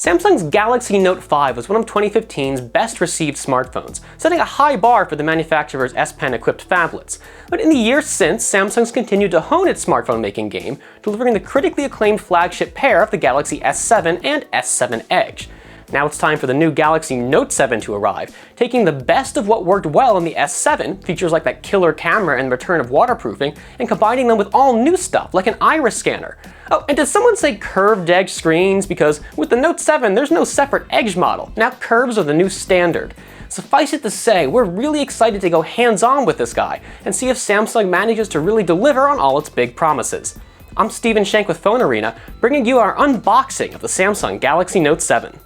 Samsung's Galaxy Note 5 was one of 2015's best received smartphones, setting a high bar for the manufacturer's S Pen equipped phablets. But in the years since, Samsung's continued to hone its smartphone making game, delivering the critically acclaimed flagship pair of the Galaxy S7 and S7 Edge. Now it's time for the new Galaxy Note 7 to arrive, taking the best of what worked well in the S7, features like that killer camera and return of waterproofing, and combining them with all new stuff like an iris scanner. Oh, and did someone say curved edge screens? Because with the Note 7, there's no separate edge model. Now curves are the new standard. Suffice it to say, we're really excited to go hands-on with this guy and see if Samsung manages to really deliver on all its big promises. I'm Stephen Shank with PhoneArena, bringing you our unboxing of the Samsung Galaxy Note 7.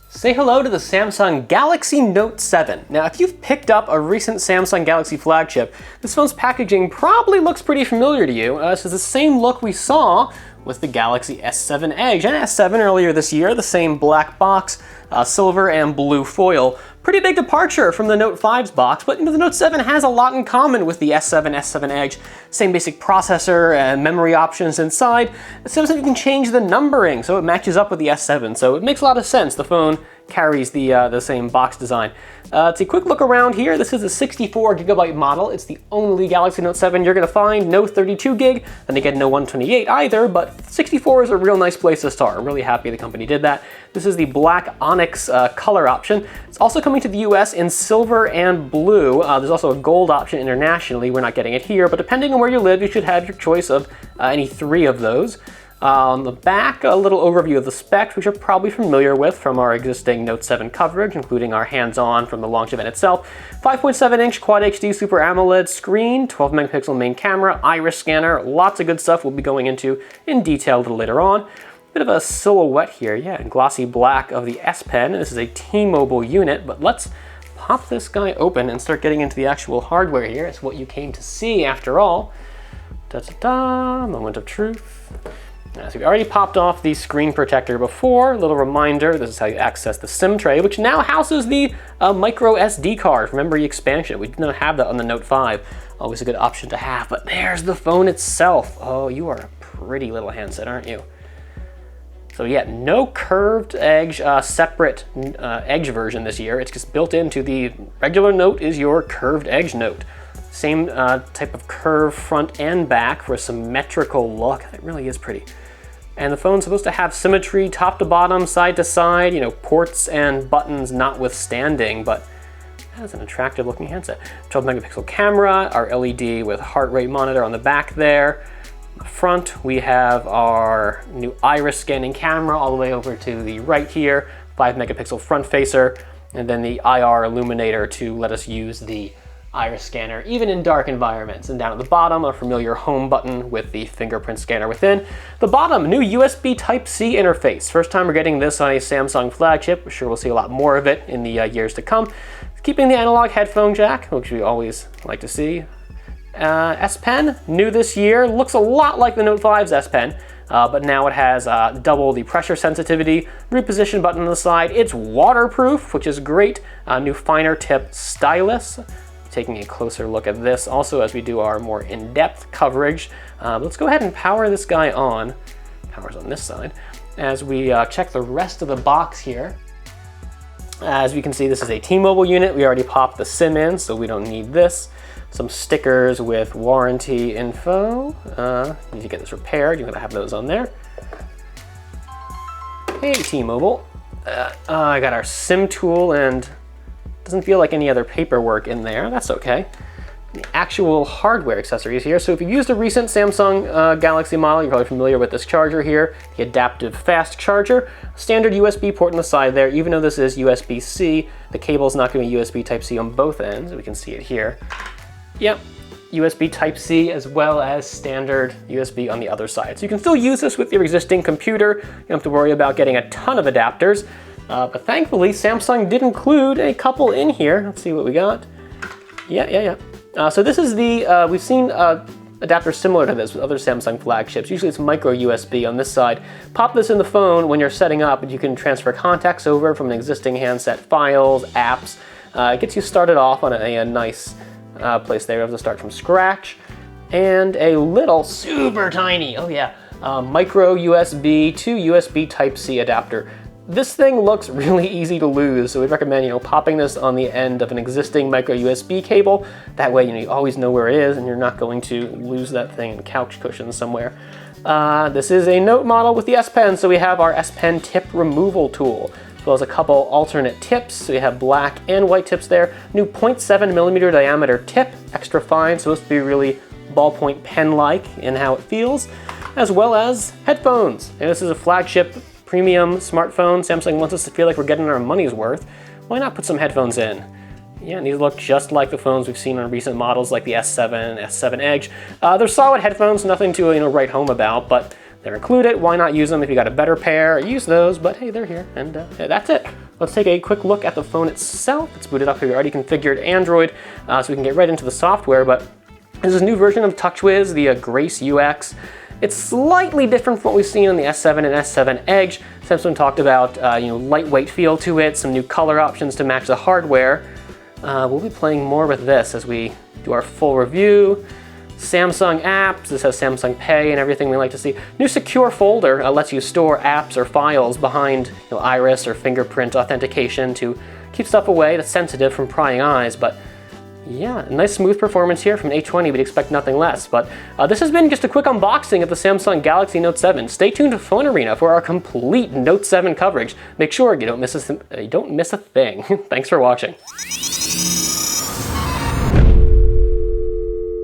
Say hello to the Samsung Galaxy Note 7. Now, if you've picked up a recent Samsung Galaxy flagship, this phone's packaging probably looks pretty familiar to you. This is the same look we saw with the Galaxy S7 Edge and S7 earlier this year, the same black box, silver and blue foil. Pretty big departure from the Note 5's box, but the Note 7 has a lot in common with the S7, S7 Edge. Same basic processor and memory options inside. Samsung can change the numbering so it matches up with the S7, so it makes a lot of sense. The phone carries the same box design. It's a quick look around here. This is a 64GB model. It's the only Galaxy Note 7 you're gonna find. No 32GB, and again, no 128 either, but 64 is a real nice place to start. I'm really happy the company did that. This is the black onyx color option. It's also coming to the US in silver and blue. There's also a gold option internationally. We're not getting it here, but depending on where you live, you should have your choice of any three of those. On the back, a little overview of the specs, which you're probably familiar with from our existing Note 7 coverage, including our hands-on from the launch event itself. 5.7-inch Quad HD Super AMOLED screen, 12-megapixel main camera, iris scanner, lots of good stuff we'll be going into in detail a little later on. Bit of a silhouette here, yeah, in glossy black of the S Pen. This is a T-Mobile unit, but let's pop this guy open and start getting into the actual hardware here. It's what you came to see after all. Da-da-da, moment of truth. So we already popped off the screen protector before. A little reminder, this is how you access the SIM tray, which now houses the micro SD card from memory expansion. We did not have that on the Note 5. Always a good option to have, but there's the phone itself. Oh, you are a pretty little handset, aren't you? So yeah, no curved edge, separate edge version this year. It's just built into the regular Note is your curved edge Note. Same type of curve front and back for a symmetrical look. It really is pretty. And the phone's supposed to have symmetry top to bottom, side to side, ports and buttons notwithstanding, but that's an attractive looking handset. 12-megapixel camera, our LED with heart rate monitor on the back there. On the front, we have our new iris scanning camera all the way over to the right here, 5-megapixel front facer, and then the IR illuminator to let us use the iris scanner even in dark environments. And down at the bottom, a familiar home button with the fingerprint scanner within. The bottom, new USB Type-C interface. First time we're getting this on a Samsung flagship. I'm sure we'll see a lot more of it in the years to come. Keeping the analog headphone jack, which we always like to see. S Pen, new this year, looks a lot like the Note 5's S Pen, but now it has double the pressure sensitivity, reposition button on the side. It's waterproof, which is great. New finer tip stylus. Taking a closer look at this also as we do our more in-depth coverage. Let's go ahead and power this guy on. Power's on this side. As we check the rest of the box here. As we can see, this is a T-Mobile unit. We already popped the SIM in, so we don't need this. Some stickers with warranty info. Need to get this repaired. You're gonna have those on there. Hey, T-Mobile. I got our SIM tool and doesn't feel like any other paperwork in there. That's okay. The actual hardware accessories here. So if you've used a recent Samsung Galaxy model, you're probably familiar with this charger here, the adaptive fast charger. Standard USB port on the side there. Even though this is USB-C, the cable's not going to be USB Type-C on both ends. We can see it here. Yep, USB Type-C as well as standard USB on the other side. So you can still use this with your existing computer. You don't have to worry about getting a ton of adapters. But thankfully, Samsung did include a couple in here. Let's see what we got. Yeah. So this is the, we've seen adapters similar to this with other Samsung flagships. Usually it's micro USB on this side. Pop this in the phone when you're setting up and you can transfer contacts over from an existing handset, files, apps. It gets you started off on a nice place there. You have to start from scratch. And a little super tiny, micro USB to USB Type-C adapter. This thing looks really easy to lose, so we'd recommend, popping this on the end of an existing micro USB cable. That way, you always know where it is and you're not going to lose that thing in couch cushions somewhere. This is a Note model with the S Pen, so we have our S Pen tip removal tool, as well as a couple alternate tips. So we have black and white tips there. New 0.7mm diameter tip, extra fine, supposed to be really ballpoint pen-like in how it feels, as well as headphones. And this is a flagship premium smartphone. Samsung wants us to feel like we're getting our money's worth. Why not put some headphones in? Yeah, and these look just like the phones we've seen on recent models like the S7, S7 Edge. They're solid headphones, nothing to write home about, but they're included. Why not use them if you got a better pair? Use those, but hey, they're here, and that's it. Let's take a quick look at the phone itself. It's booted up here, already configured Android, so we can get right into the software, but this is a new version of TouchWiz, the Grace UX. It's slightly different from what we've seen on the S7 and S7 Edge. Samsung talked about lightweight feel to it, some new color options to match the hardware. We'll be playing more with this as we do our full review. Samsung apps, this has Samsung Pay and everything we like to see. New secure folder lets you store apps or files behind iris or fingerprint authentication to keep stuff away that's sensitive from prying eyes, but yeah, nice smooth performance here from an A20, we'd expect nothing less. But this has been just a quick unboxing of the Samsung Galaxy Note 7. Stay tuned to PhoneArena for our complete Note 7 coverage. Make sure you don't miss a thing. Thanks for watching.